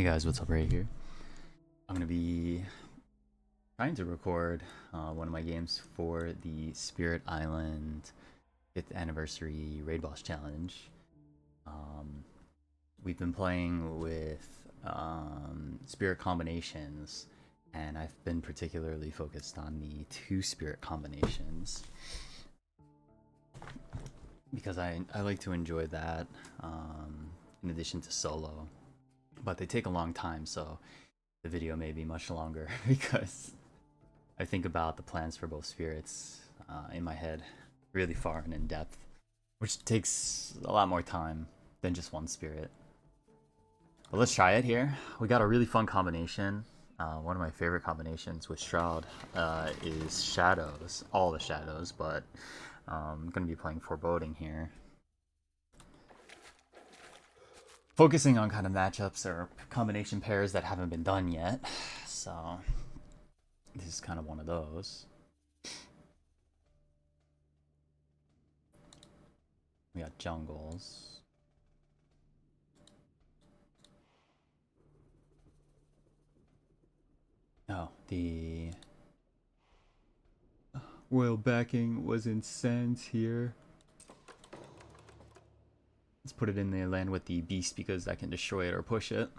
Hey guys, what's up right here? I'm gonna be trying to record one of my games for the Spirit Island 5th Anniversary Raid Boss Challenge. Um, we've been playing with Spirit combinations, and I've been particularly focused on the 2 Spirit combinations because I like to enjoy that in addition to solo, but they take a long time, so the video may be much longer because I think about the plans for both spirits in my head really far and in depth, which takes a lot more time than just one spirit. But let's try it here. We got a really fun combination. One of my favorite combinations with Shroud is Shadows, all the Shadows, but I'm going to be playing Foreboding here. Focusing on kind of matchups or combination pairs that haven't been done yet. So this is kind of one of those. We got jungles. Oh, the royal backing was in Sands here. Let's put it in the land with the beast because that can destroy it or push it.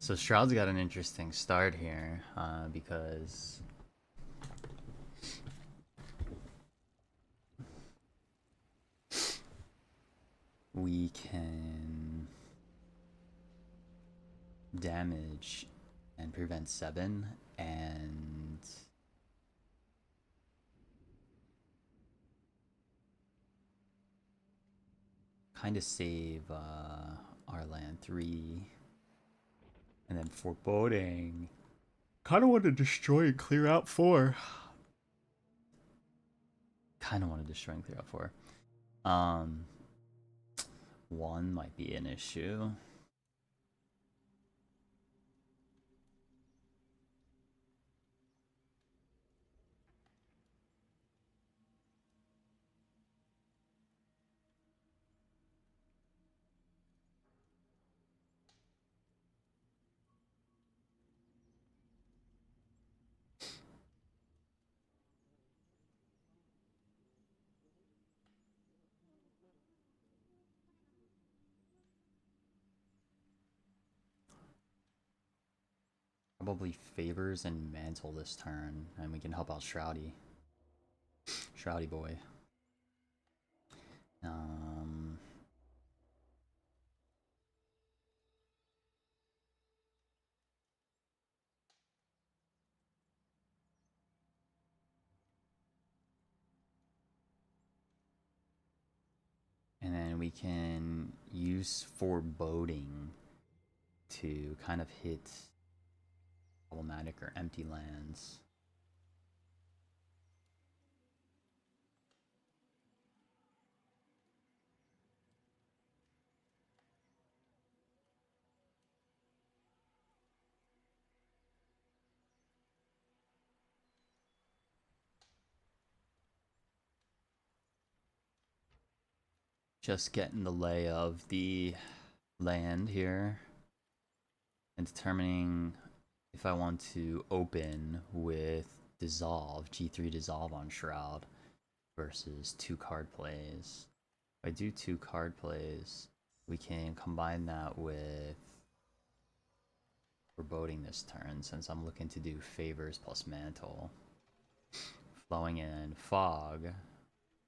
So Shroud's got an interesting start here because we can damage and prevent 7 and kind of save our land 3. And then Foreboding. Kind of want to destroy and clear out 4. Kind of want to destroy and clear out 4. 1 might be an issue. Probably favors and mantle this turn, and we can help out Shroudy. Shroudy boy. Um, and then we can use Foreboding to kind of hit problematic or empty lands. Just getting the lay of the land here and determining if I want to open with Dissolve, G3 Dissolve on Shroud versus 2 card plays. If I do 2 card plays, we can combine that with Foreboding this turn since I'm looking to do favors plus mantle. Flowing in fog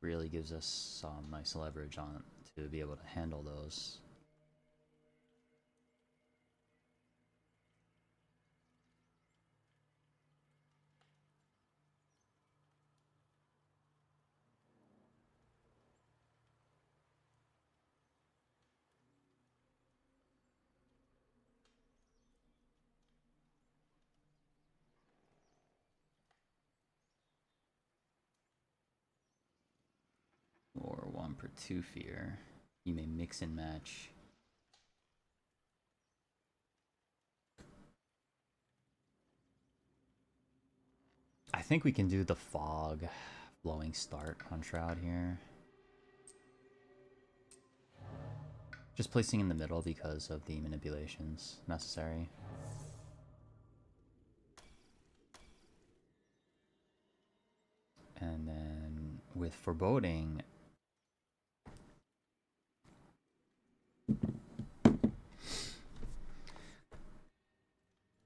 really gives us some nice leverage on to be able to handle those. Or 1 per 2 fear. You may mix and match. I think we can do the fog blowing start on Shroud here. Just placing in the middle because of the manipulations necessary. And then with Foreboding,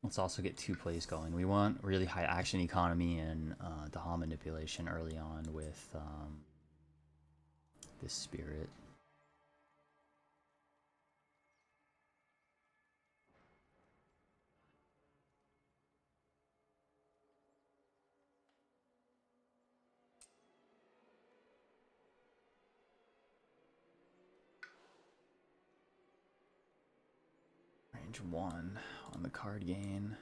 let's also get 2 plays going. We want really high action economy and Daha manipulation early on with this spirit. Range 1 on the card gain.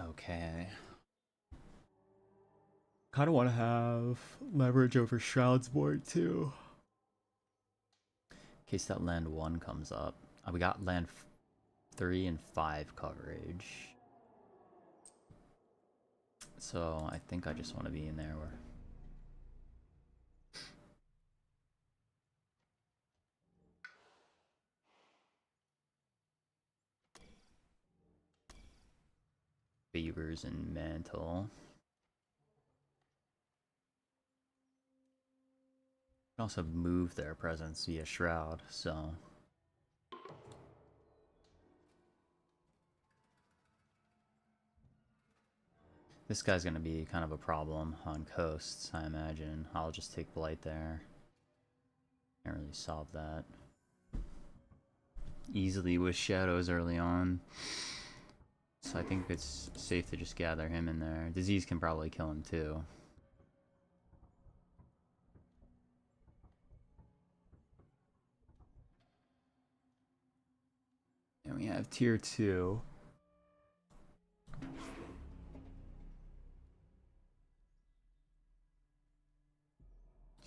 Okay. Kind of want to have leverage over Shroud's board too. In case that land 1 comes up. We got land 3 and 5 coverage. So I think I just want to be in there where... Beavers and Mantle. Also move their presence via Shroud, so... This guy's gonna be kind of a problem on coasts, I imagine. I'll just take Blight there. Can't really solve that easily with shadows early on. So I think it's safe to just gather him in there. Disease can probably kill him too. And we have tier 2.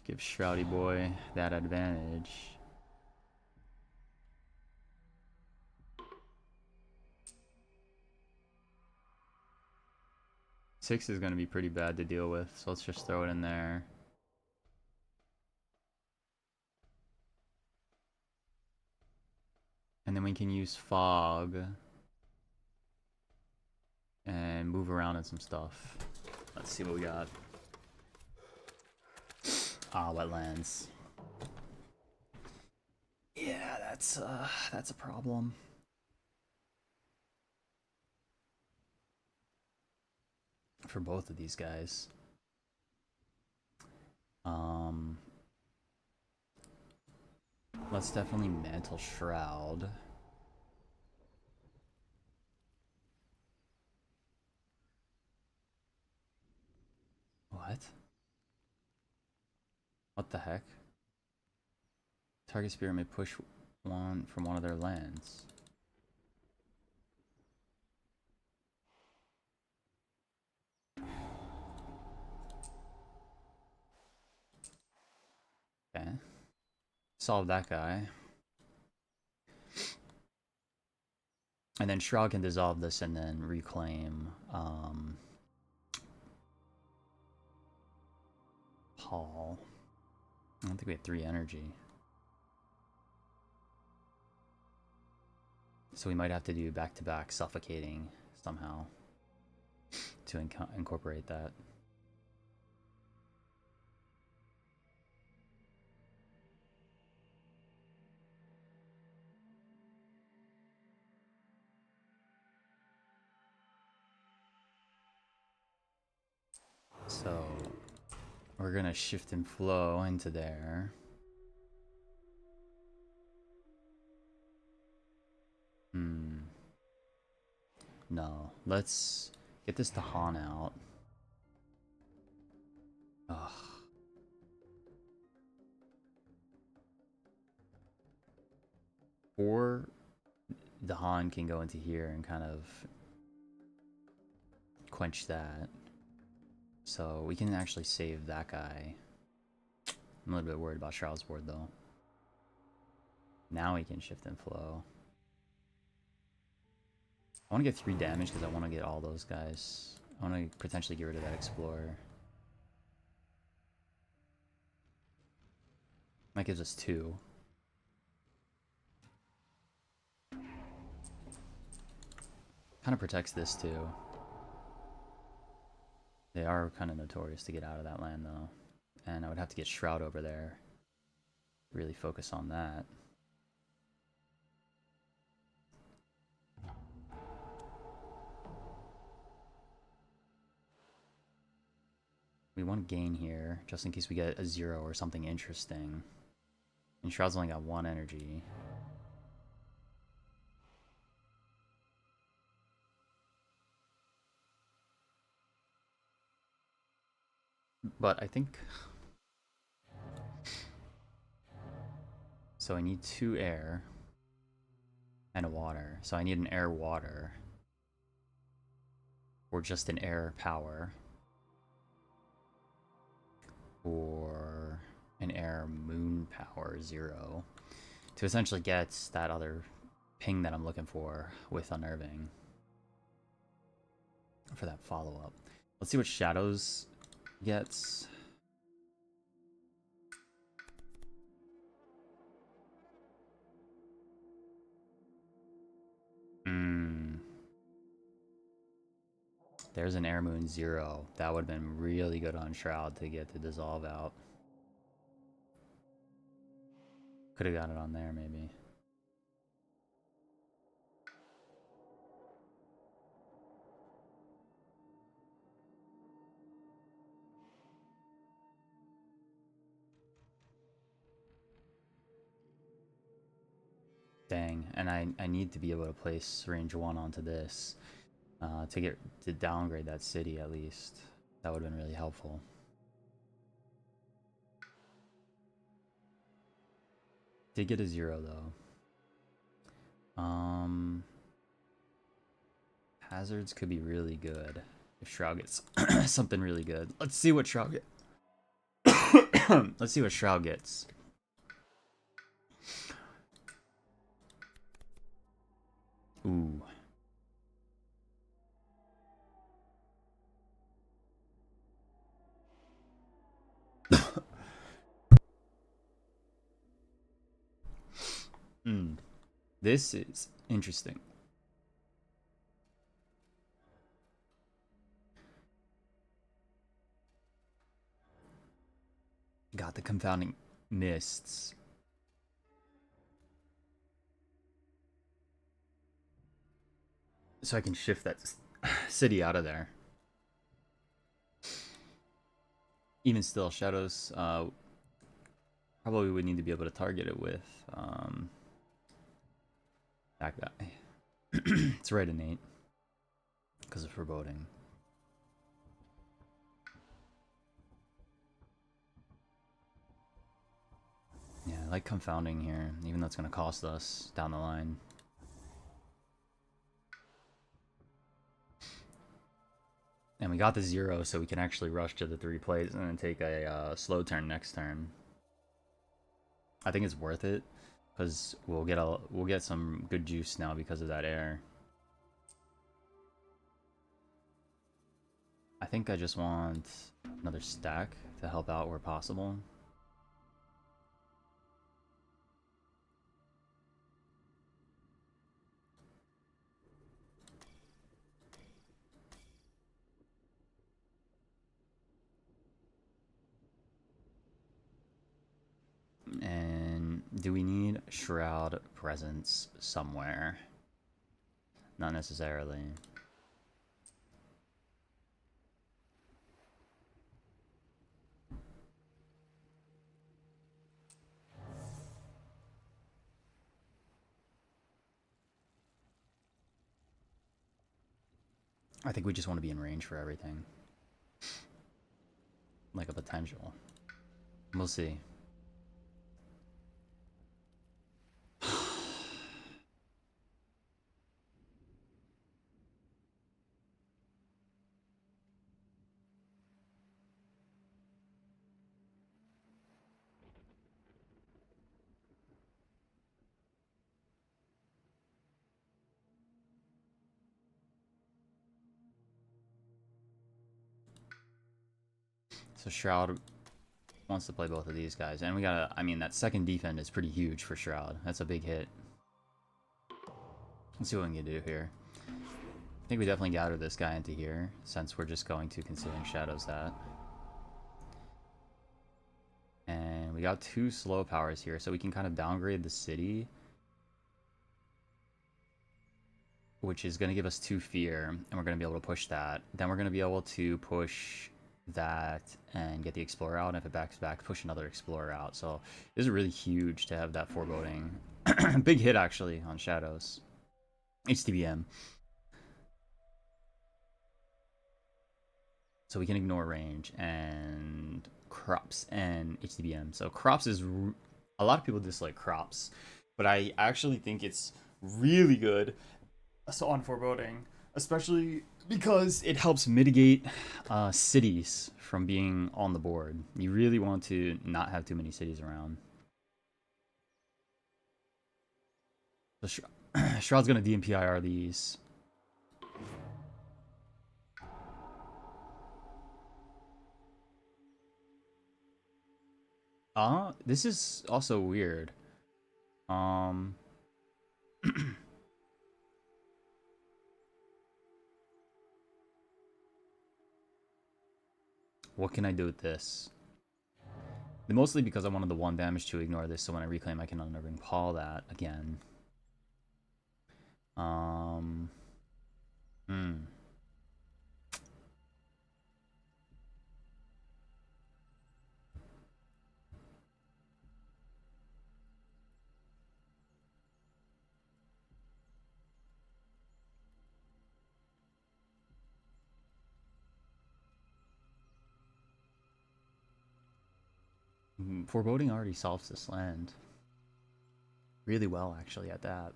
Give Shroudy Boy that advantage. Six is going to be pretty bad to deal with, so let's just throw it in there. And then we can use Fog and move around in some stuff. Let's see what we got. Ah, wetlands. Yeah, that's a problem. For both of these guys. Let's definitely Mantle Shroud. What? What the heck? Target spirit may push one from one of their lands. Okay. Solve that guy. And then Shroud can dissolve this and then reclaim Paul. I don't think we have 3 energy. So we might have to do back-to-back suffocating somehow to incorporate that. So we're gonna shift and flow into there. No, let's get this to Han out. Ugh. Or the Han can go into here and kind of quench that. So we can actually save that guy. I'm a little bit worried about Shroud's board though. Now we can shift and flow. I want to get 3 damage because I want to get all those guys I want to potentially get rid of that Explorer. That gives us 2. Kind of protects this too. They are kind of notorious to get out of that land though. And I would have to get Shroud over there. Really focus on that. We want to gain here, just in case we get a 0 or something interesting. And Shroud's only got 1 energy. But I think... So I need 2 air and a water. So I need an air water. Or just an air power. Or an air moon power 0. To essentially get that other ping that I'm looking for with Unnerving. For that follow-up. Let's see what Shadows gets. There's an Air Moon 0. That would have been really good on Shroud to get the dissolve out. Could have got it on there, maybe. Dang, and I need to be able to place range 1 onto this to downgrade that city at least. That would have been really helpful. Did get a 0 though. Hazards could be really good if Shroud gets something really good. Let's see what Shroud gets. Let's see what Shroud gets. Ooh. This is interesting. Got the confounding mists. So I can shift that city out of there. Even still, Shadows probably would need to be able to target it with that guy. It's right innate because of Foreboding. Yeah, I like confounding here, even though it's going to cost us down the line. And we got the 0, so we can actually rush to the 3 plays and then take a slow turn next turn. I think it's worth it because we'll get some good juice now because of that air. I think I just want another stack to help out where possible. And do we need Shroud presence somewhere? Not necessarily. I think we just want to be in range for everything. Like a potential. We'll see. So Shroud wants to play both of these guys. And we gotta, I mean, that second defend is pretty huge for Shroud. That's a big hit. Let's see what we can do here. I think we definitely gather this guy into here, since we're just going to Concealing Shadows that. And we got 2 slow powers here, so we can kind of downgrade the city, which is going to give us 2 fear, and we're going to be able to push that. Then we're going to be able to push that and get the Explorer out, and if it backs back, push another Explorer out. So this is really huge to have that Foreboding. Big hit, actually, on Shadows. HTBM. So we can ignore range and crops and HTBM. So crops is... A lot of people dislike crops, but I actually think it's really good so on Foreboding, especially because it helps mitigate cities from being on the board. You really want to not have too many cities around. So Shroud's gonna DMPIR these. This is also weird. What can I do with this? Mostly because I wanted the 1 damage to ignore this, so when I reclaim, I can Unnerving Paw that again. Foreboding already solves this land really well, actually, at that.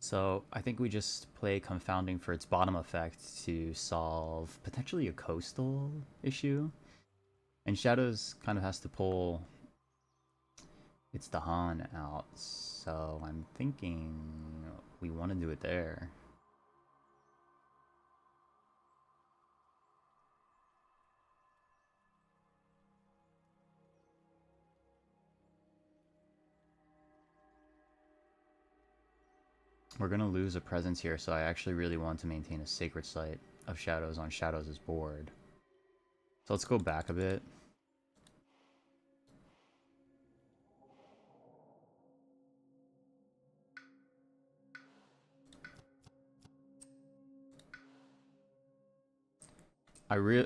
So I think we just play Confounding for its bottom effect to solve potentially a coastal issue. And Shadows kind of has to pull its Dahan out. So I'm thinking we want to do it there. We're going to lose a presence here, so I actually really want to maintain a Sacred Site of Shadows on Shadows' board. So let's go back a bit.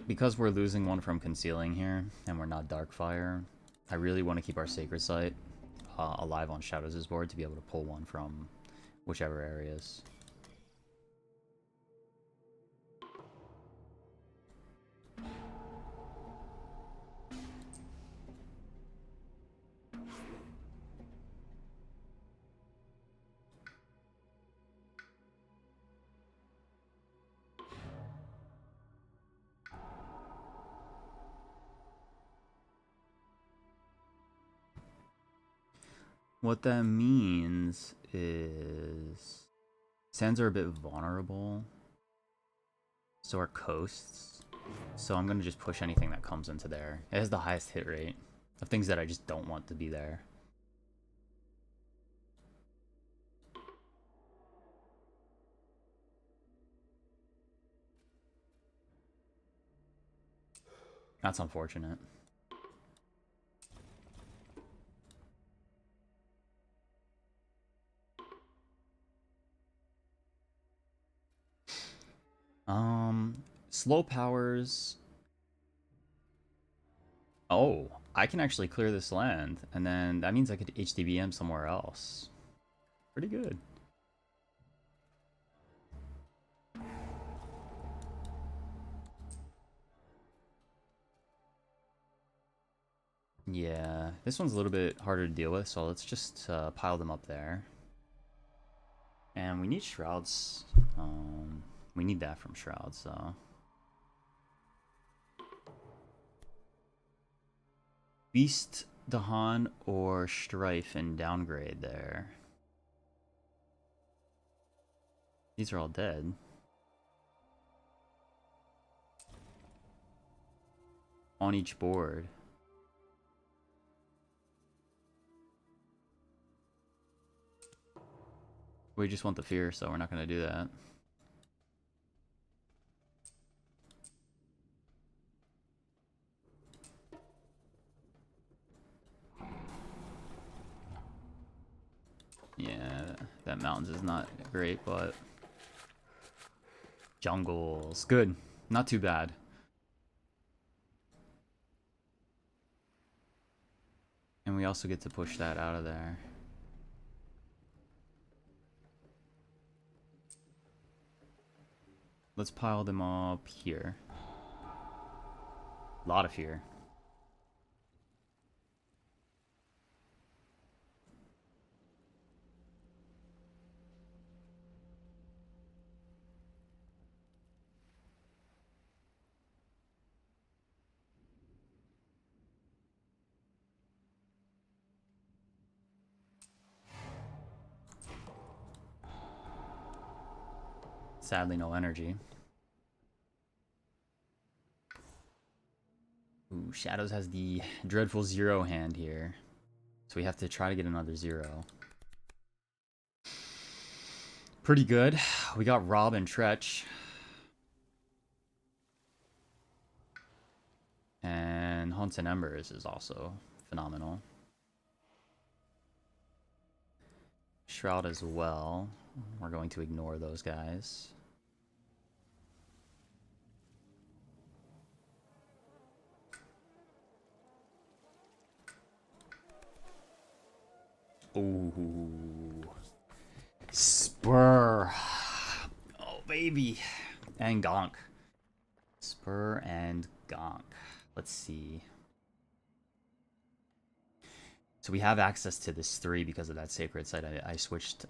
Because we're losing one from Concealing here, and we're not Darkfire, I really want to keep our Sacred Site alive on Shadows' board to be able to pull one from whichever areas. What that means is sands are a bit vulnerable, so are coasts. So I'm going to just push anything that comes into there. It has the highest hit rate of things that I just don't want to be there. That's unfortunate. Slow powers. Oh, I can actually clear this land, and then that means I could HDBM somewhere else. Pretty good. Yeah, this one's a little bit harder to deal with, so let's just pile them up there. And we need Shrouds. We need that from Shrouds, so... Beast, Dahan, or Strife and downgrade there. These are all dead. on each board. We just want the fear, so we're not going to do that. Yeah, that mountains is not great, but jungles, good. Not too bad. And we also get to push that out of there. Let's pile them up here. A lot of fear. Sadly, no energy. Ooh, Shadows has the dreadful 0 hand here. So we have to try to get another 0. Pretty good. We got Rob and Tretch. And Haunts and Embers is also phenomenal. Shroud as well. We're going to ignore those guys. Ooh. Spur. Oh, baby. And Gonk. Spur and Gonk. Let's see. So we have access to this 3 because of that sacred site. I switched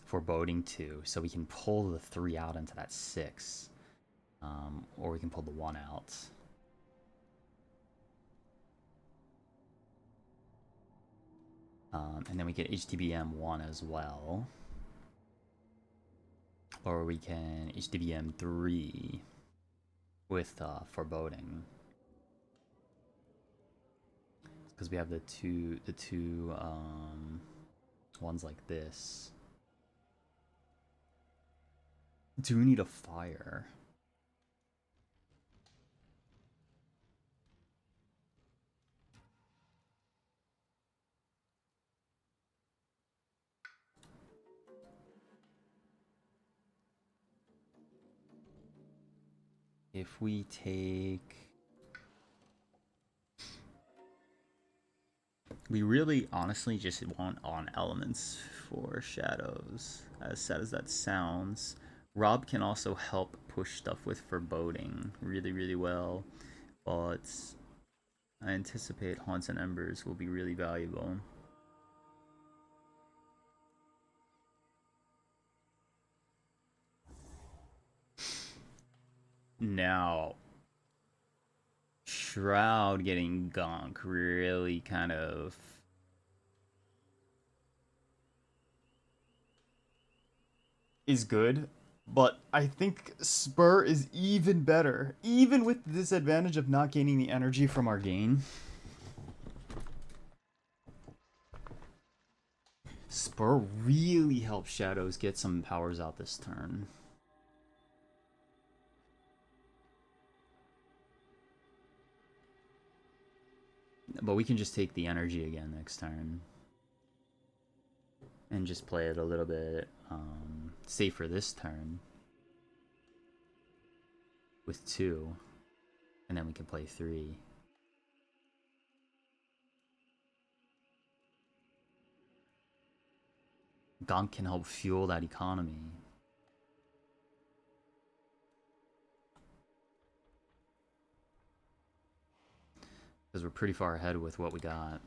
Foreboding 2, so we can pull the 3 out into that 6. Or we can pull the 1 out. And then we get HDBM 1 as well. Or we can HDBM 3 with Foreboding. Because we have the two ones like this. Do we need a fire? If we take... We really, honestly, just want on elements for Shadows, as sad as that sounds. Rob can also help push stuff with Foreboding really, really well, but I anticipate Haunts and Embers will be really valuable. Now, Shroud getting Gonk really kind of... is good, but I think Spur is even better, even with the disadvantage of not gaining the energy from our gain. Spur really helps Shadows get some powers out this turn. But we can just take the energy again next turn. And just play it a little bit safer this turn. With 2. And then we can play 3. Gonk can help fuel that economy. Because we're pretty far ahead with what we got.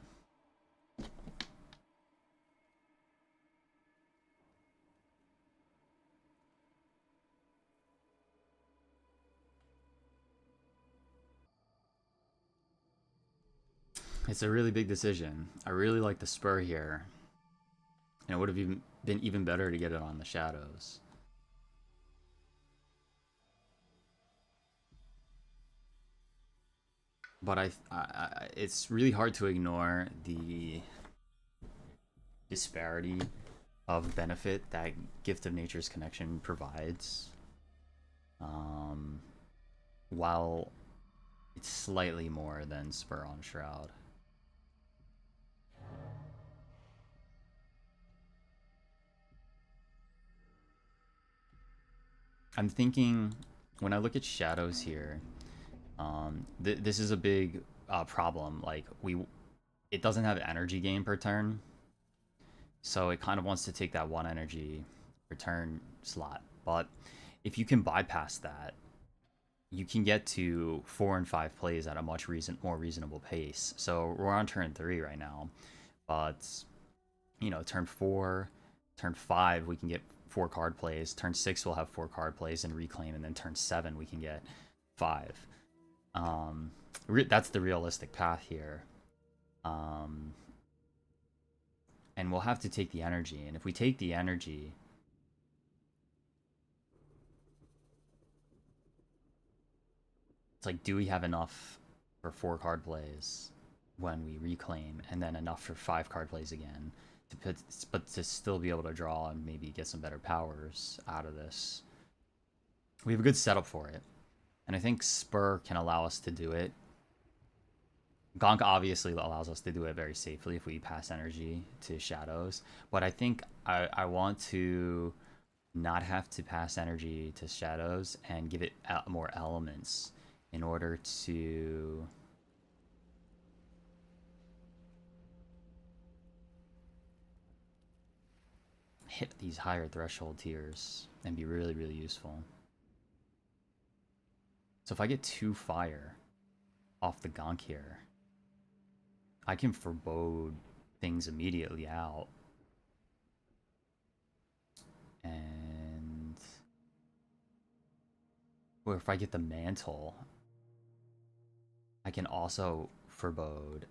It's a really big decision. I really like the Spur here. And it would have been even better to get it on the Shadows. but it's really hard to ignore the disparity of benefit that Gift of Nature's Connection provides. Um, while it's slightly more than Spur on Shroud. I'm thinking when I look at shadows here, this is a big problem. Like it doesn't have energy gain per turn, so it kind of wants to take that one energy per turn slot. But if you can bypass that, you can get to 4 and 5 plays at a much more reasonable pace. So we're on turn 3 right now, but you know, turn 4, turn 5 we can get 4 card plays. Turn 6 we'll have 4 card plays and reclaim, and then turn 7 we can get 5. That's the realistic path here. And we'll have to take the energy, and if we take the energy, it's like, do we have enough for 4 card plays when we reclaim, and then enough for 5 card plays again, but to still be able to draw and maybe get some better powers out of this? We have a good setup for it, and I think Spur can allow us to do it. Gonk obviously allows us to do it very safely if we pass energy to shadows, but I think I want to not have to pass energy to shadows and give it more elements in order to hit these higher threshold tiers and be really, really useful. So if I get 2 fire off the Gonk here, I can forebode things immediately out. And or if I get the mantle, I can also forebode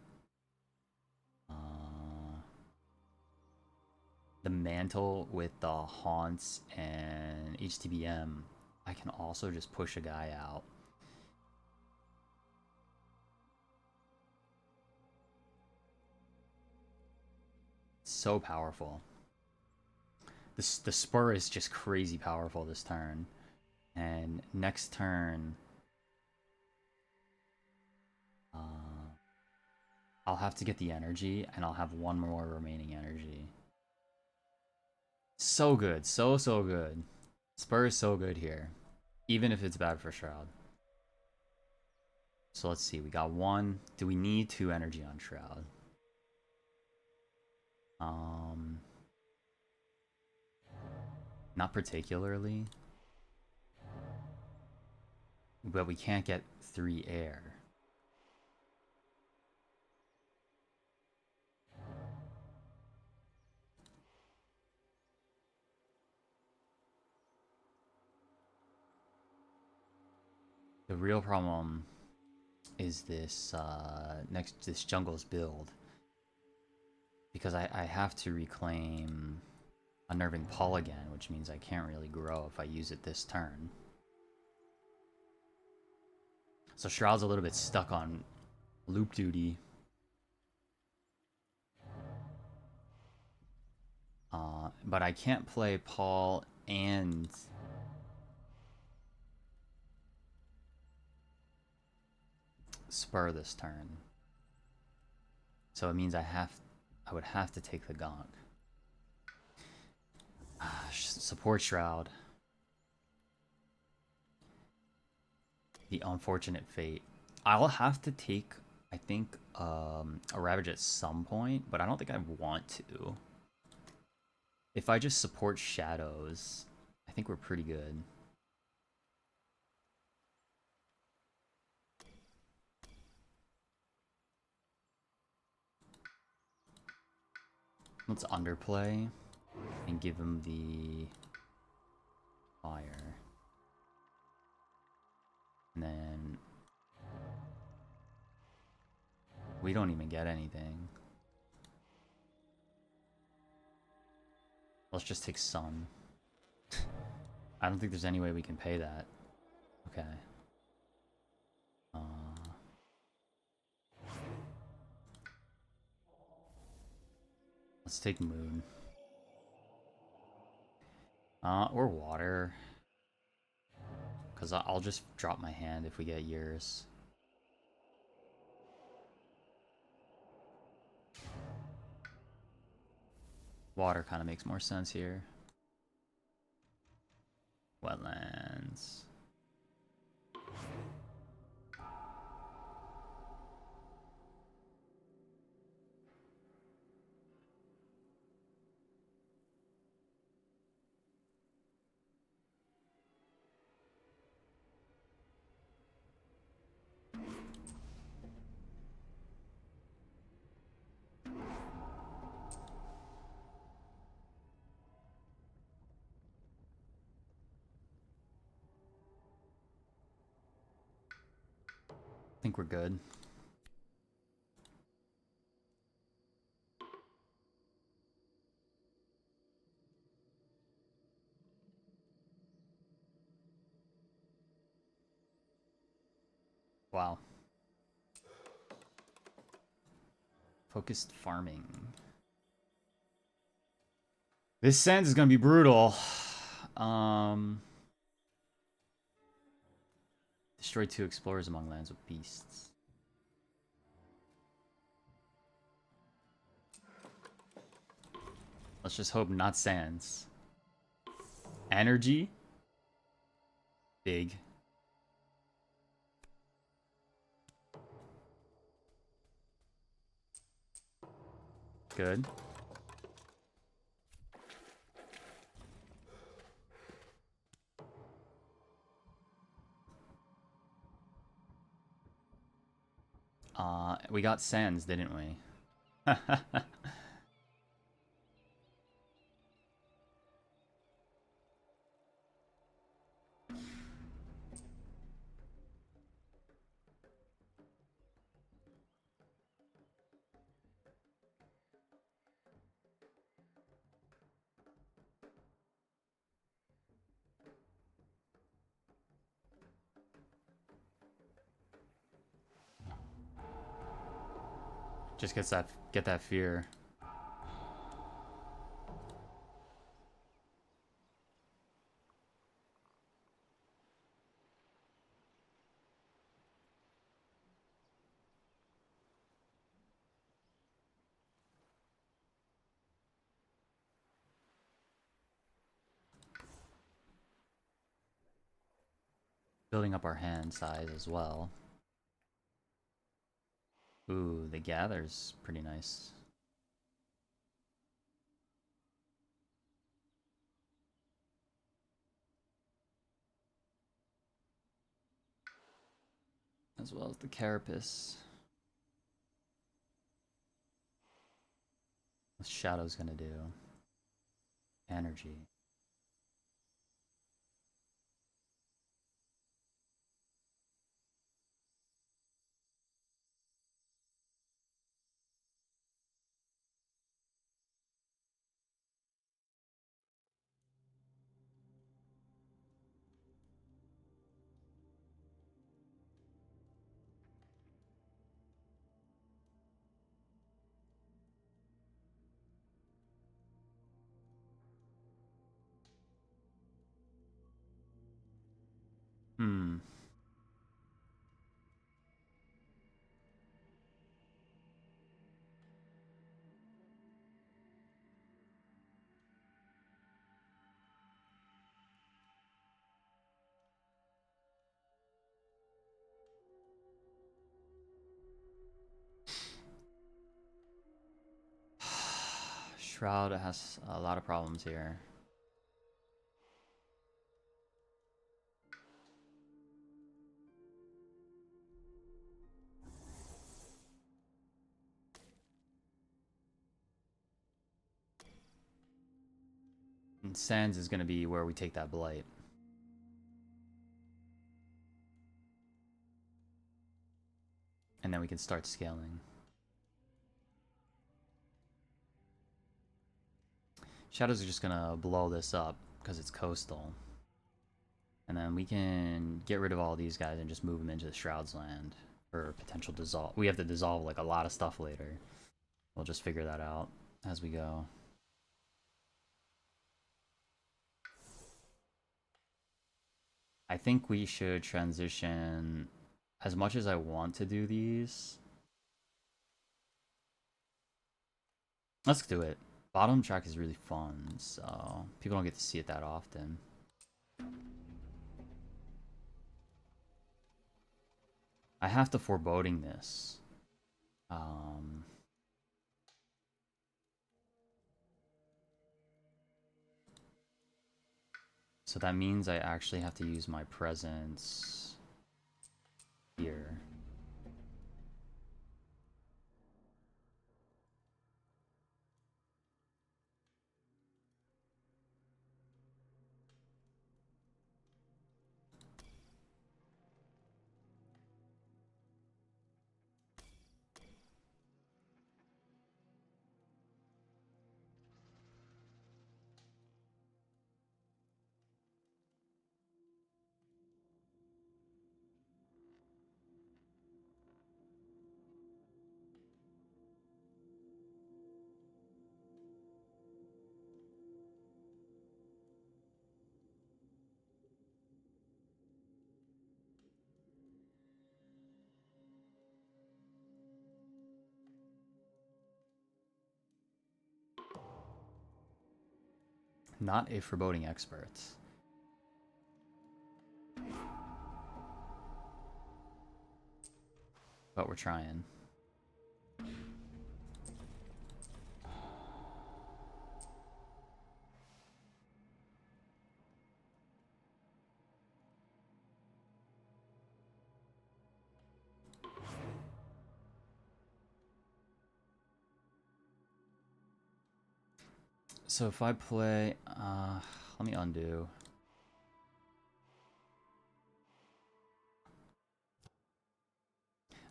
the mantle with the haunts and HTBM. I can also just push a guy out. So powerful. The Spur is just crazy powerful this turn. And next turn, I'll have to get the energy, and I'll have 1 more remaining energy. So good. So good. Spur is so good here, even if it's bad for Shroud. So let's see. We got 1. Do we need 2 energy on Shroud? Not particularly. But we can't get 3 air. The real problem is this this jungle's build, because I have to reclaim Unnerving Paul again, which means I can't really grow if I use it this turn. So Shroud's a little bit stuck on loop duty. But I can't play Paul and Spur this turn. So it means I would have to take the Gonk. Support Shroud. The unfortunate fate. I'll have to take, I think, a Ravage at some point, but I don't think I want to. If I just support Shadows, I think we're pretty good. Let's underplay and give him the fire. And then we don't even get anything. Let's just take Sun. I don't think there's any way we can pay that. Okay. Let's take moon. Or water. Because I'll just drop my hand if we get years. Water kind of makes more sense here. Wetlands. I think we're good. Wow. Focused farming. This sand is gonna be brutal. Destroy 2 explorers among lands with beasts. Let's just hope not sands. Energy. Big. Good. We got sands, didn't we? Just get that fear. Building up our hand size as well. Ooh, the gather's pretty nice. As well as the carapace. What's Shadow's gonna do? Energy. Hmm. Shroud has a lot of problems here. And Sands is gonna be where we take that blight. And then we can start scaling. Shadows are just gonna blow this up because it's coastal. And then we can get rid of all these guys and just move them into the Shroud's land for potential dissolve. We have to dissolve like a lot of stuff later. We'll just figure that out. as we go. I think we should transition as much as I want to do these. Let's do it. Bottom track is really fun, so people don't get to see it that often. I have to foreboding this. So that means I actually have to use my presence here. Not a foreboding expert. But we're trying. So if I play, let me undo.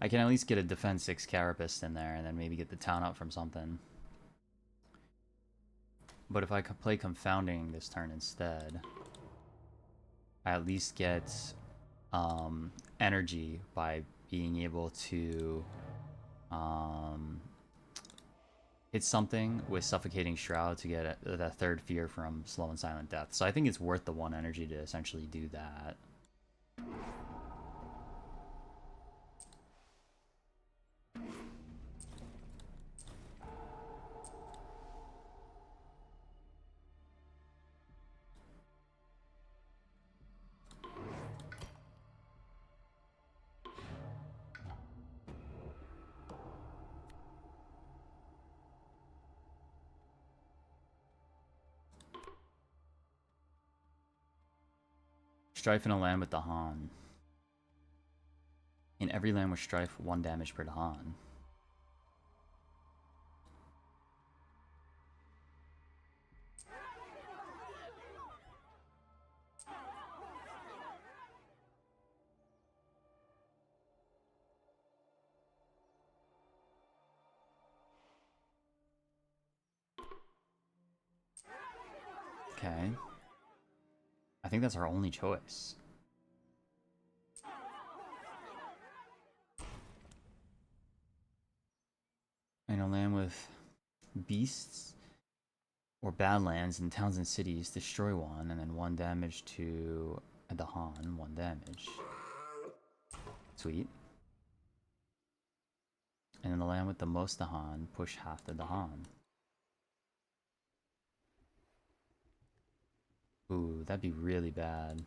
I can at least get a defense 6 Carapace in there and then maybe get the town up from something. But if I could play Confounding this turn instead, I at least get energy by being able to hit something with Suffocating Shroud to get that third fear from Slow and Silent Death. So I think it's worth the 1 energy to essentially do that. Strife in a land with Dahan. In every land with Strife, 1 damage per Dahan. Okay. I think that's our only choice. In a land with beasts or badlands in towns and cities, destroy 1 and then 1 damage to a Dahan, 1 damage. Sweet. And in the land with the most Dahan, push half the Dahan. Ooh, that'd be really bad.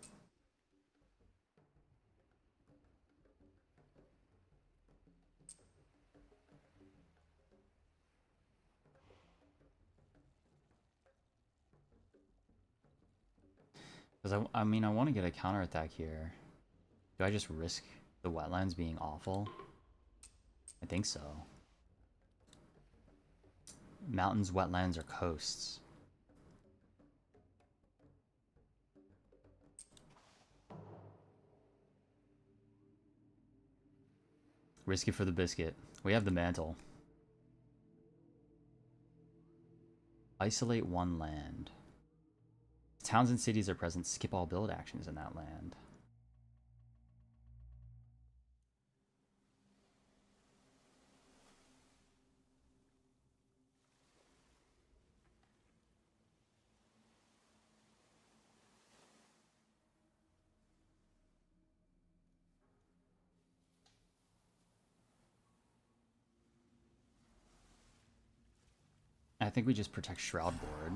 Because I mean, I want to get a counterattack here. Do I just risk the wetlands being awful? I think so. Mountains, wetlands, or coasts? Risk it for the biscuit. We have the mantle. Isolate 1 land. Towns and cities are present. Skip all build actions in that land. I think we just protect Shroud board.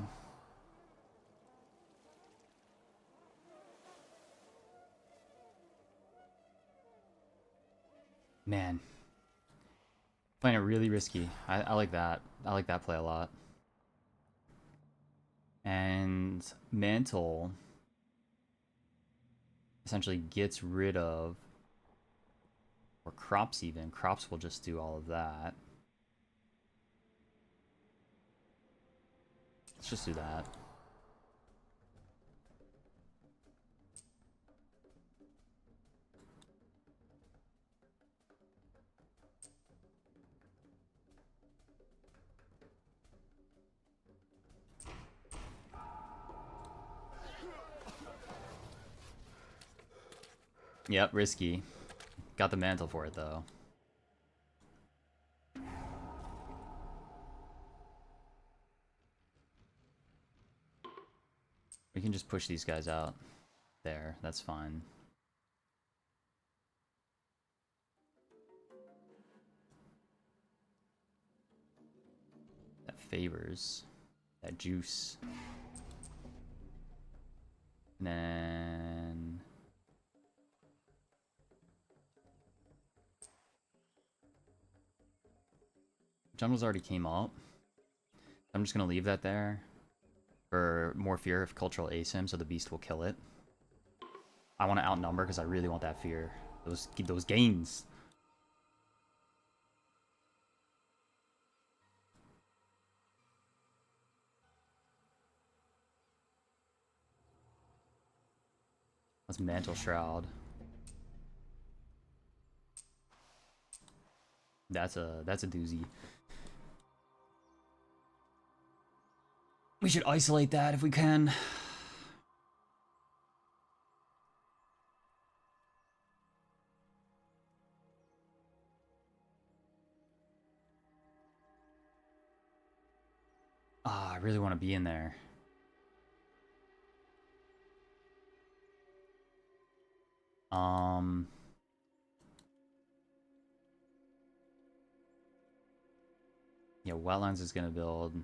Man. Playing it really risky. I like that. I like that play a lot. And Mantle essentially gets rid of, or Crops even. Crops will just do all of that. Let's just do that. Yep, risky. Got the Mantle for it though. We can just push these guys out. There, that's fine. That favors that juice. And then jungles already came up. I'm just gonna leave that there for more fear of cultural ASIM, so the beast will kill it. I want to outnumber because I really want that fear. Those gains. Let's Mantle Shroud. That's a doozy. We should isolate that if we can. Ah, I really want to be in there. Yeah, Wetlands is gonna build.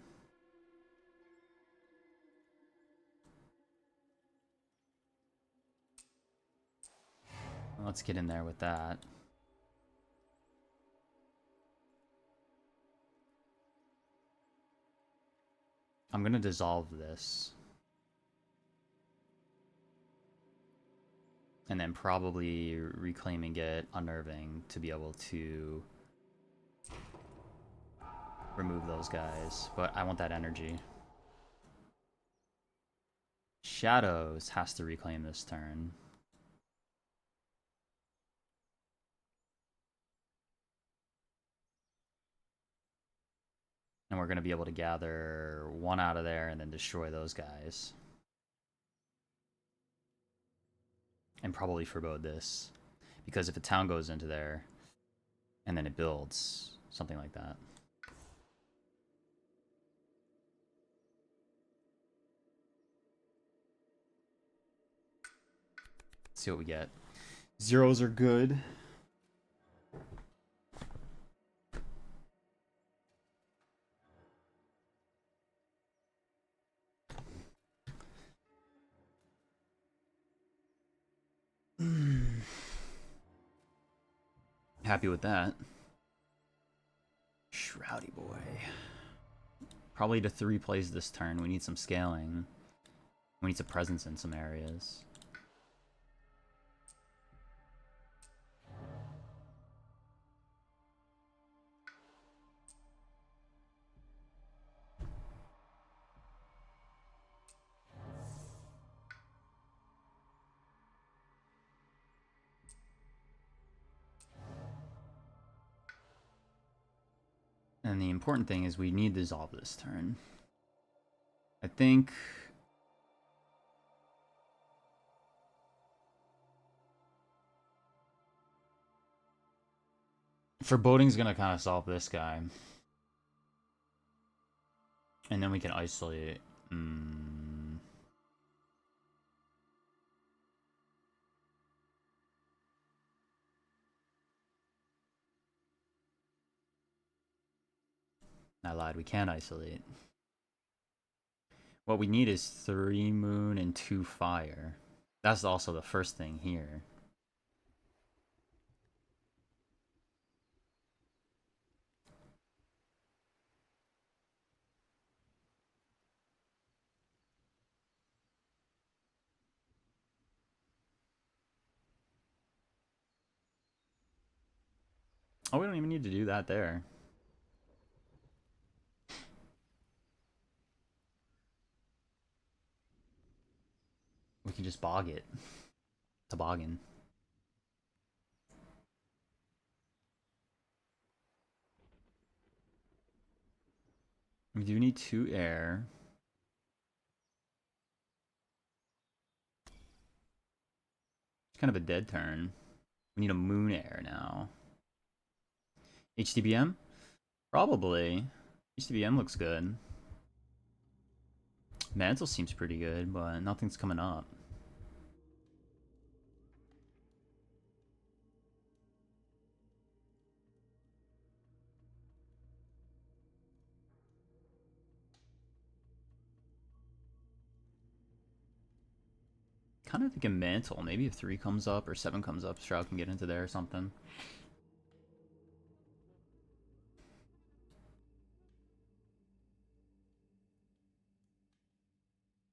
Let's get in there with that. I'm gonna dissolve this. And then probably reclaiming it unnerving to be able to remove those guys. But I want that energy. Shadows has to reclaim this turn. And we're going to be able to gather one out of there and then destroy those guys. And probably forebode this. Because if a town goes into there and then it builds, something like that. Let's see what we get. Zeros are good. Happy with that. Shroudy boy. Probably to 3 plays this turn. We need some scaling. We need some presence in some areas. And the important thing is we need to dissolve this turn. I think... Foreboding's gonna kind of solve this guy. And then we can isolate. I lied, we can isolate. What we need is 3 moon and 2 fire. That's also the first thing here. Oh, we don't even need to do that there. We can just bog it. Toboggan. We do need 2 air. It's kind of a dead turn. We need a moon air now. HDBM? Probably. HDBM looks good. Mantle seems pretty good, but nothing's coming up. Kind of thinking Mantle. Maybe if 3 comes up or 7 comes up, Shroud can get into there or something.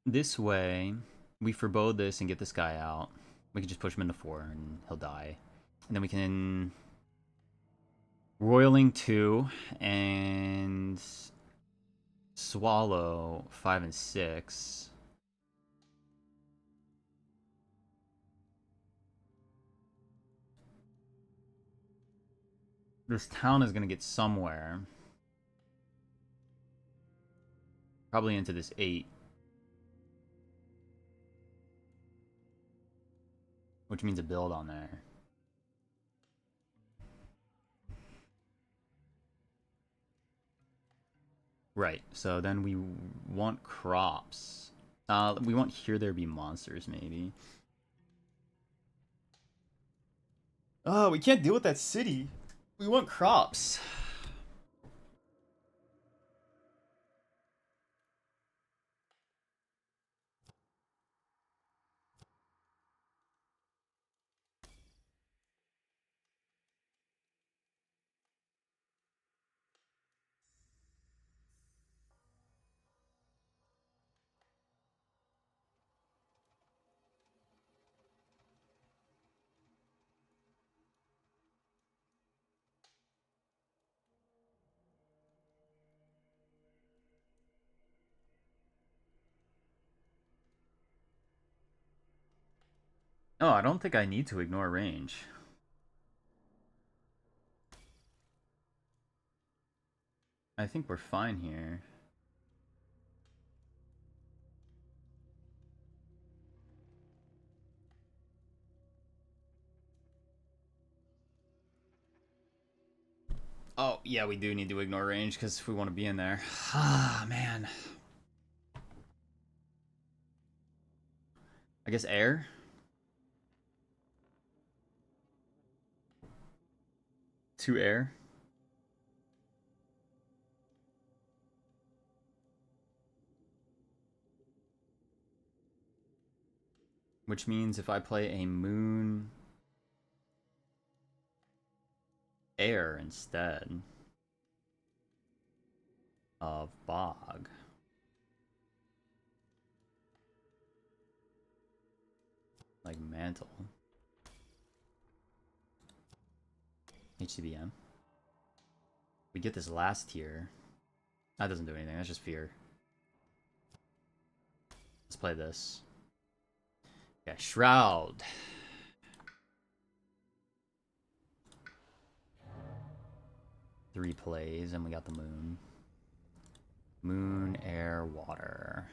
This way, we forebode this and get this guy out. We can just push him into 4 and he'll die. And then we can Roiling 2 and Swallow 5 and 6. This town is going to get somewhere. Probably into this 8. Which means a build on there. Right, so then we want crops. We want here there be monsters, maybe. Oh, we can't deal with that city. We want crops. Oh, I don't think I need to ignore range. I think we're fine here. Oh, yeah, we do need to ignore range because we want to be in there. Ah, man. I guess air? Two air? Which means if I play a moon air instead of bog. Like mantle. HCBM. We get this last tier. That doesn't do anything, that's just fear. Let's play this. Yeah, Shroud. Three plays, and we got the moon. Moon, air, water.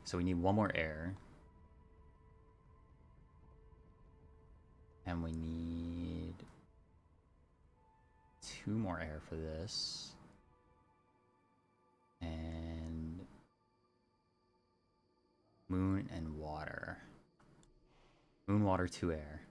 So we need one more air. And we need 2 more air for this. And moon and water. Moon, water, 2 air.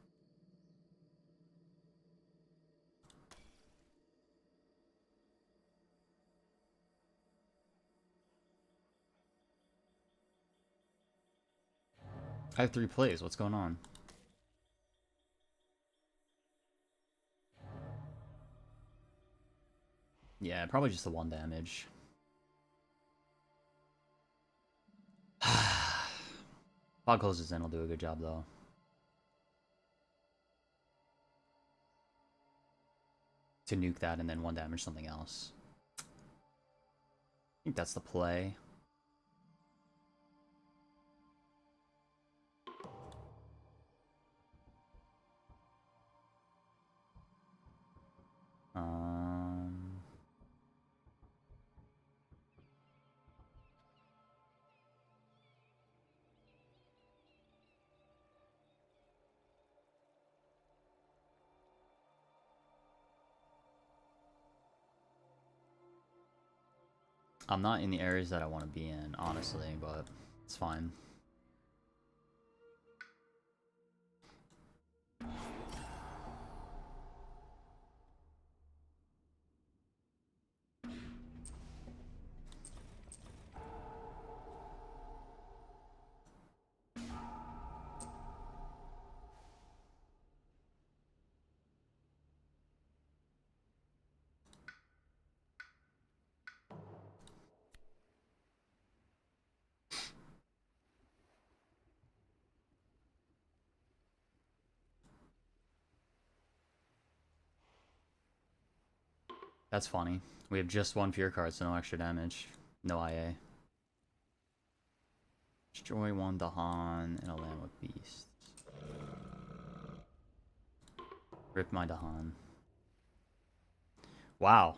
I have 3 plays. What's going on? Yeah, probably just the 1 damage. Fog closes in. I'll do a good job though. To nuke that and then 1 damage something else. I think that's the play. I'm not in the areas that I want to be in, honestly, but it's fine. That's funny. We have just 1 fear card, so no extra damage. No IA. Destroy 1 Dahan and a land with beasts. Rip my Dahan. Wow.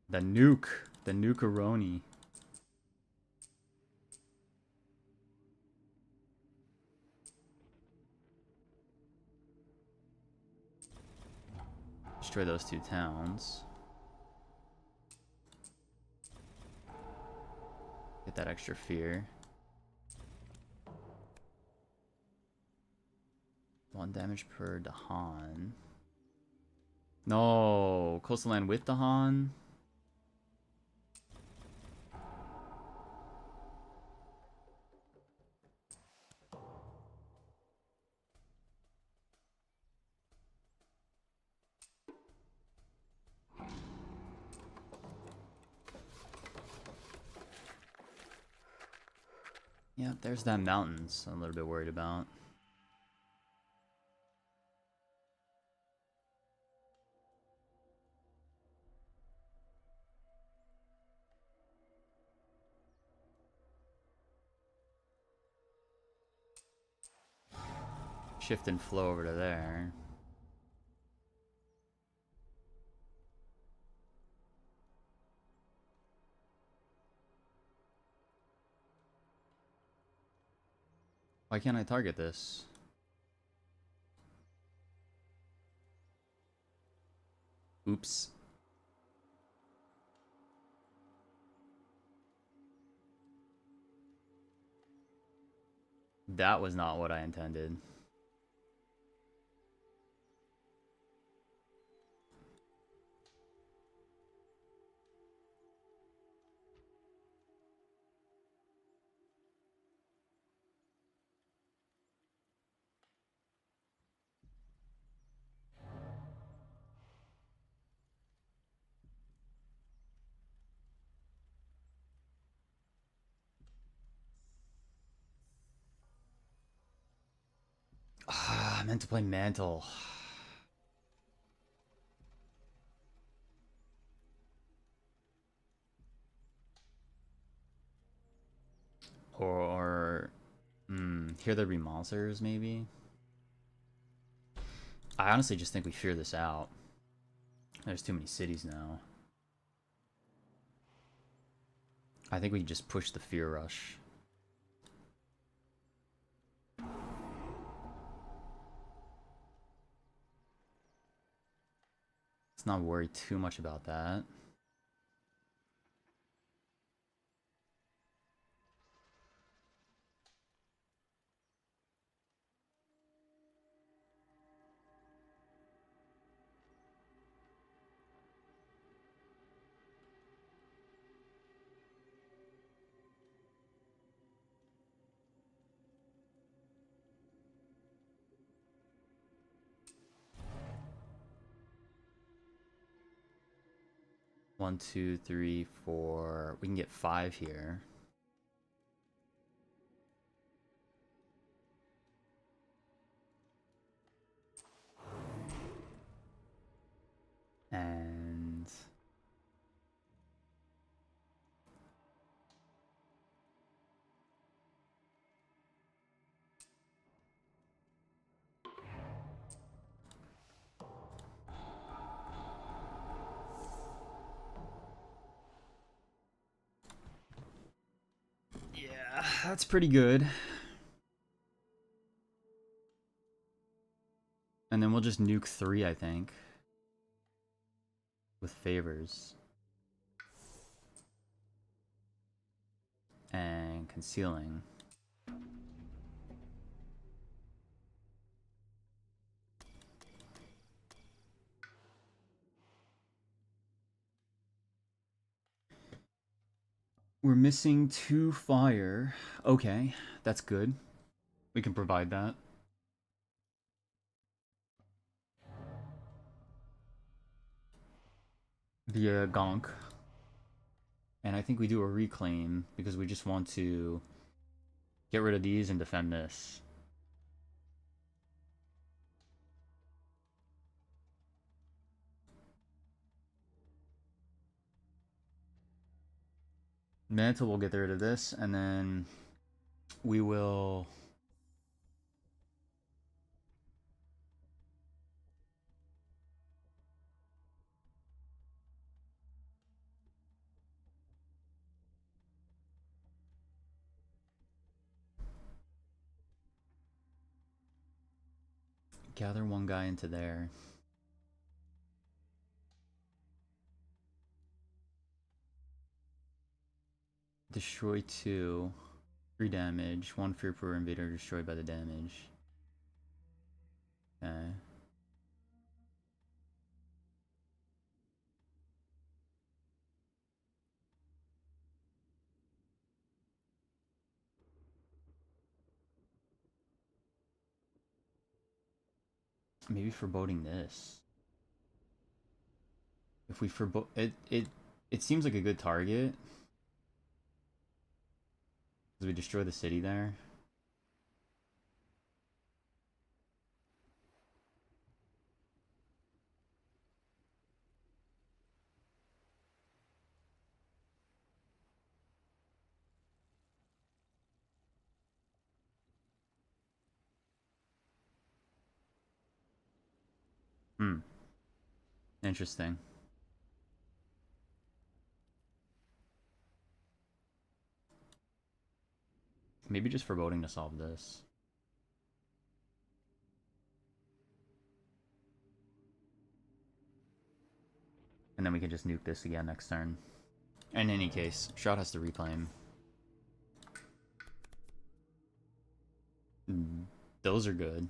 The nuke. The nuke-a-roni. Destroy those 2 towns. Get that extra fear. 1 damage per Dahan. No, coastal land with Dahan. Yeah, there's that mountains I'm a little bit worried about. Shift and flow over to there. Why can't I target this? Oops. That was not what I intended. Ah, I meant to play Mantle. Or here there be monsters, maybe? I honestly just think we fear this out. There's too many cities now. I think we just push the fear rush. Let's not worry too much about that. 1, 2, 3, 4. We can get 5 here. And yeah, that's pretty good. And then we'll just nuke 3, I think, with favors. And concealing. We're missing 2 fire. Okay, that's good. We can provide that. Via Gonk. And I think we do a reclaim because we just want to get rid of these and defend this. Mantle will get rid of this, and then we will gather 1 guy into there. Destroy 2. 3 damage. 1 fear per invader destroyed by the damage. Okay. Maybe foreboding this. If we forebode it seems like a good target. Because we destroy the city there. Hmm. Interesting. Maybe just foreboding to solve this. And then we can just nuke this again next turn. In any case, Shroud has to reclaim. Those are good.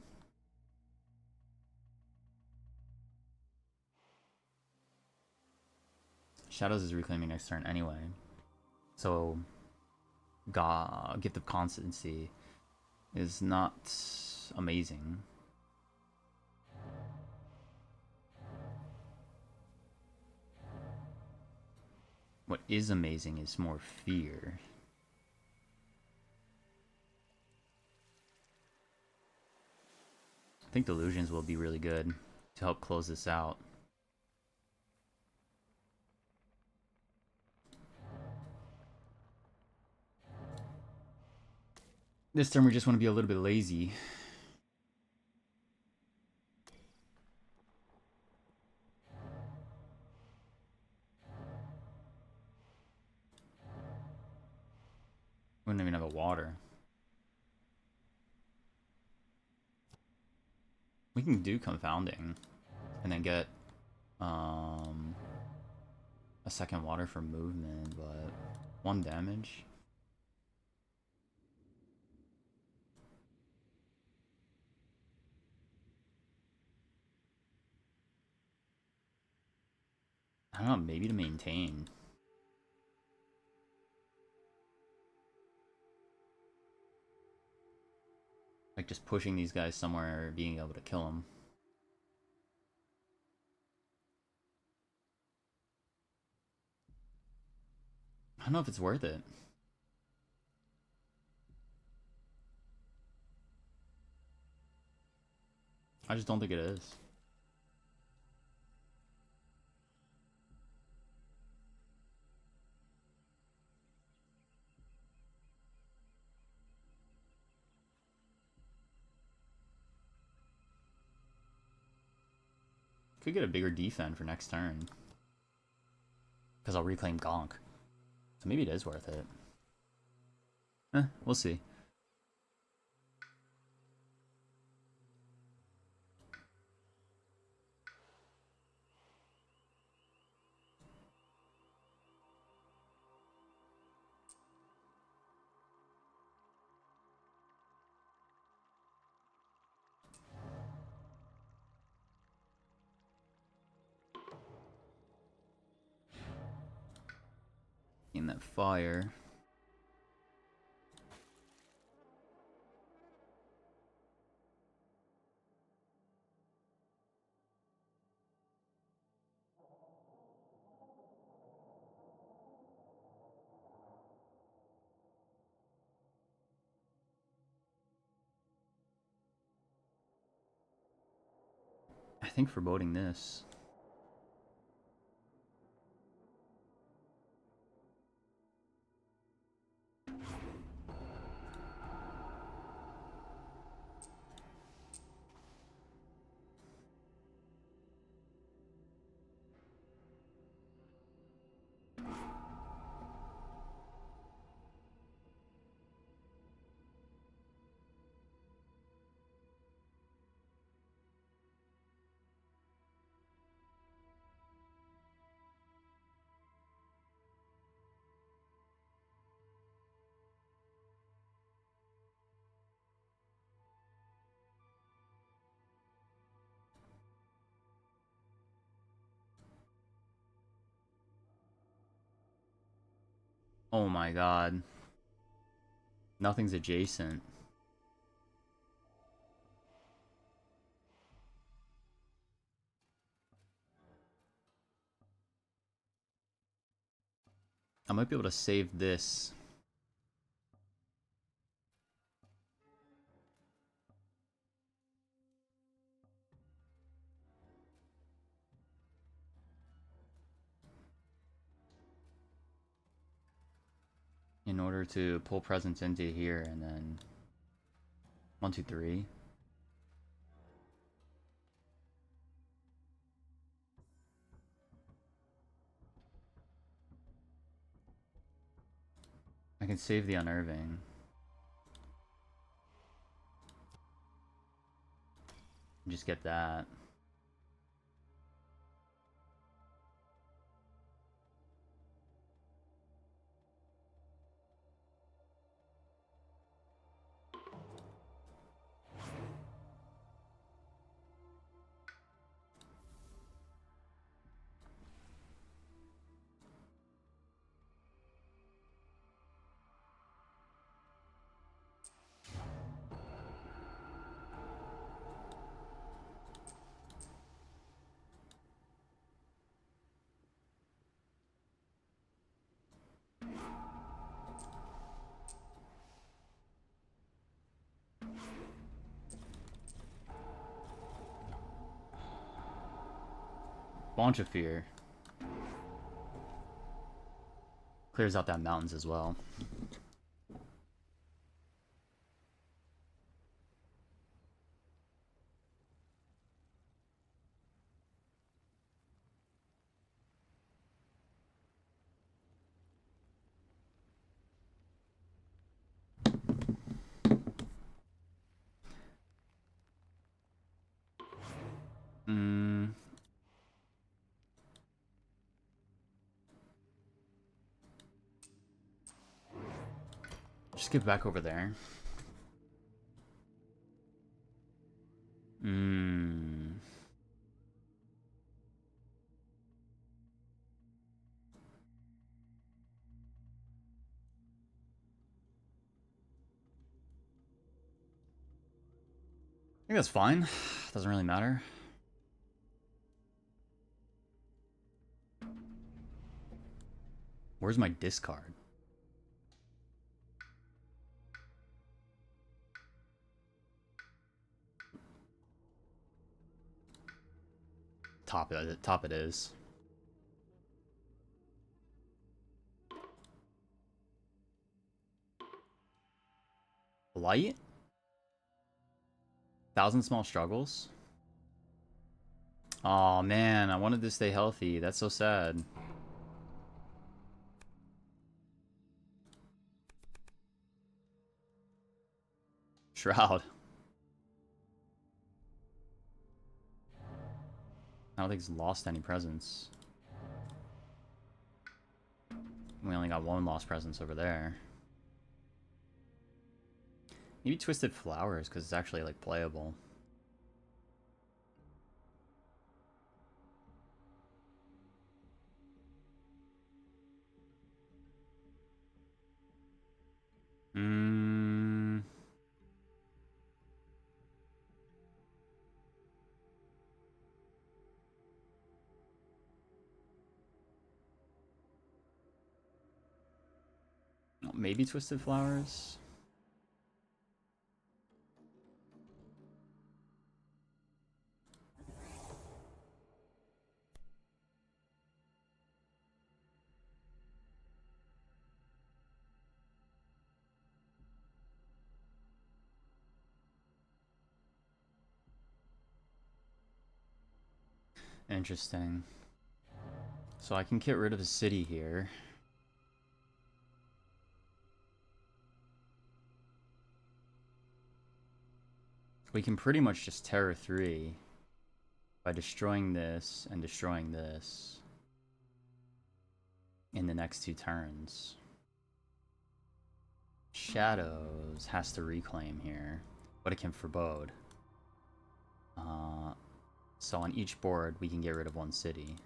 Shadows is reclaiming next turn anyway. So, Gift of Constancy is not amazing. What is amazing is more fear. I think Delusions will be really good to help close this out. This turn we just want to be a little bit lazy. We don't even have a water. We can do Confounding and then get a second water for movement, but 1 damage. I don't know, maybe to maintain. Like just pushing these guys somewhere, being able to kill them. I don't know if it's worth it. I just don't think it is. Could get a bigger defend for next turn. Because I'll reclaim Gonk. So maybe it is worth it. We'll see. In that fire. I think foreboding this. Oh my god. Nothing's adjacent. I might be able to save this. In order to pull presence into here and then 1, 2, 3. I can save the unnerving. Just get that. Launch of Fear. Clears out that mountains as well. Just get back over there. I think that's fine. Doesn't really matter. Where's my discard? Top it is. Light? 1,000 small struggles? Oh man, I wanted to stay healthy. That's so sad. Shroud. I don't think he's lost any presence. We only got one lost presence over there. Maybe Twisted Flowers, because it's actually, like, playable. Maybe Twisted Flowers? Interesting. So I can get rid of a city here. We can pretty much just Terror 3 by destroying this and destroying this in the next 2 turns. Shadows has to reclaim here, but it can forebode. So on each board, we can get rid of 1 city.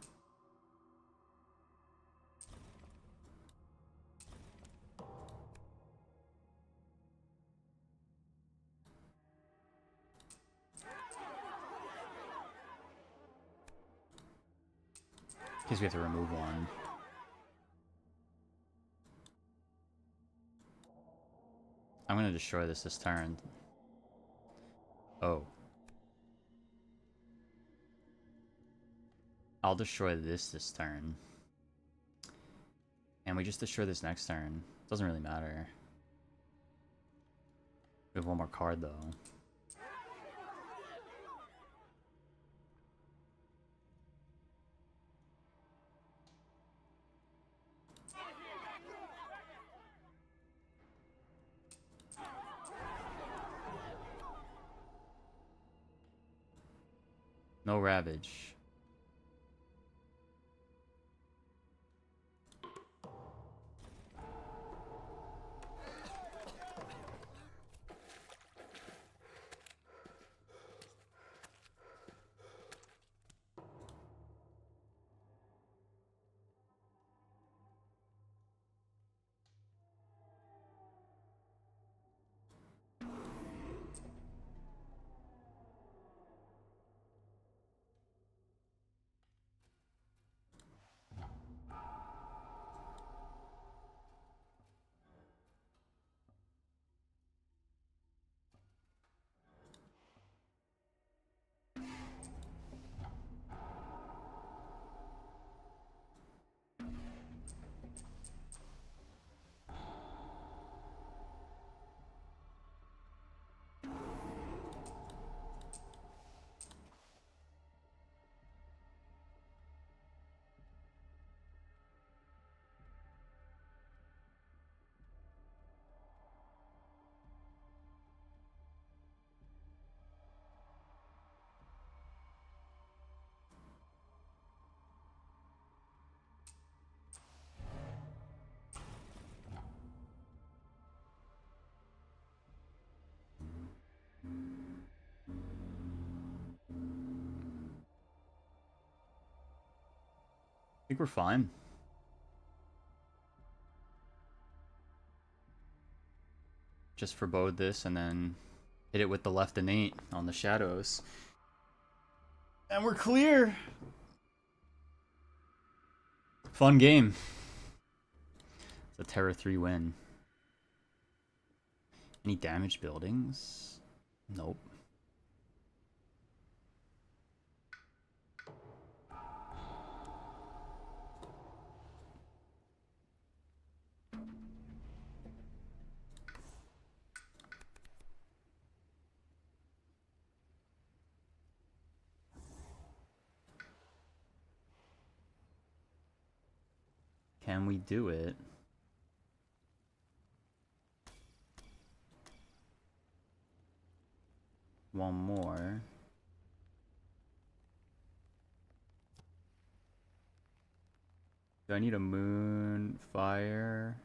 Because we have to remove 1. I'm going to destroy this turn. Oh. I'll destroy this turn. And we just destroy this next turn. Doesn't really matter. We have 1 more card, though. No Ravage. I think we're fine. Just forebode this and then hit it with the left innate on the shadows. And we're clear! Fun game. It's a Terra 3 win. Any damaged buildings? Nope. Can we do it? One more. Do I need a moon fire?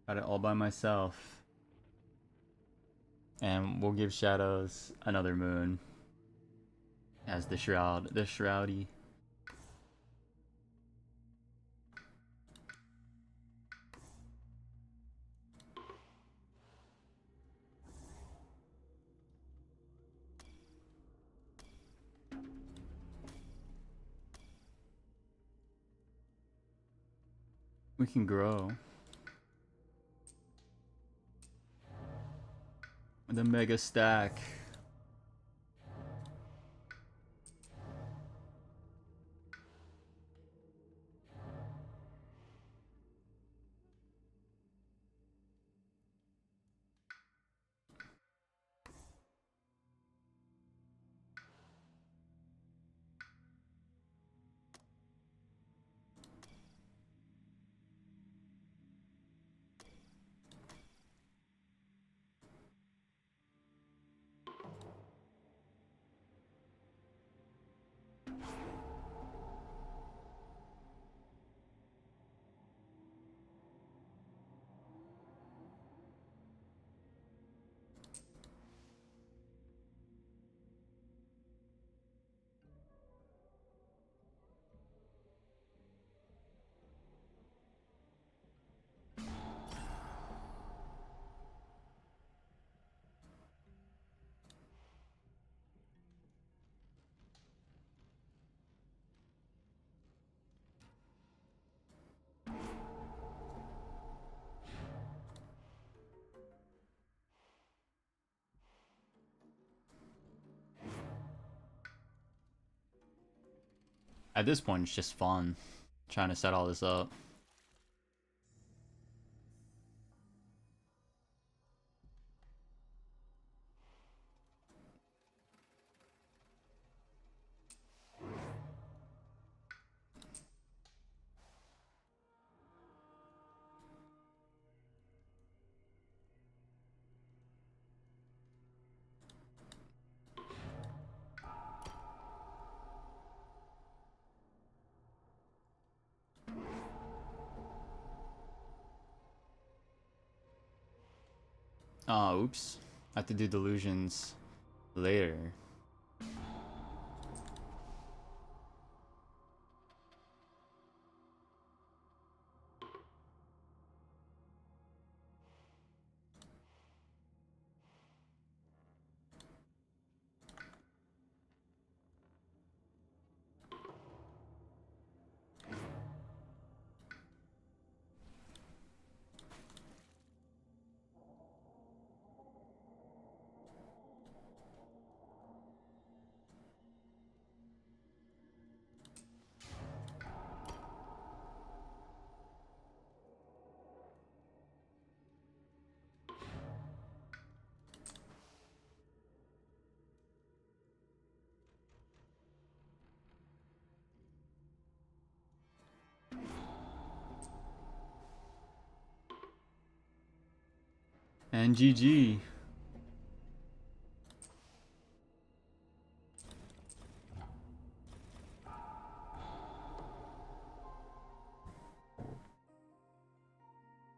Got it all by myself. And we'll give Shadows another moon as the Shroud, the Shroudy. We can grow. The mega stack. At this point, it's just fun trying to set all this up. Oh, oops. I have to do delusions later. And GG.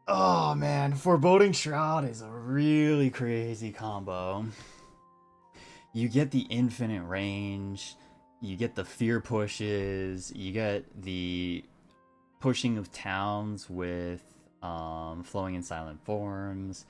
Oh man, Foreboding Shroud is a really crazy combo. You get the infinite range, you get the fear pushes, you get the pushing of towns with flowing in silent forms,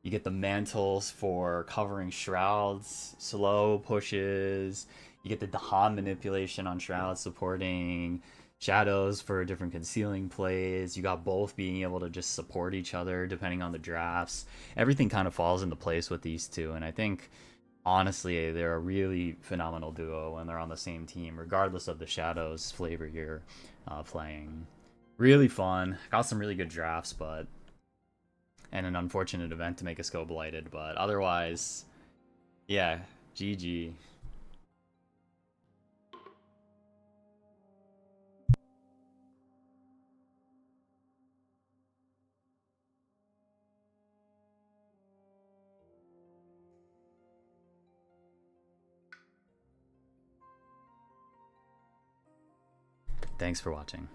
you get the mantles for covering shrouds, slow pushes, You get the Dahan manipulation on Shroud supporting Shadows for different concealing plays. You got both being able to just support each other depending on the drafts. Everything kind of falls into place with these two, and I think honestly they're a really phenomenal duo when they're on the same team, regardless of the Shadows flavor you're playing. Really fun. Got some really good drafts, but and an unfortunate event to make us go blighted, but otherwise, yeah, GG. Thanks for watching.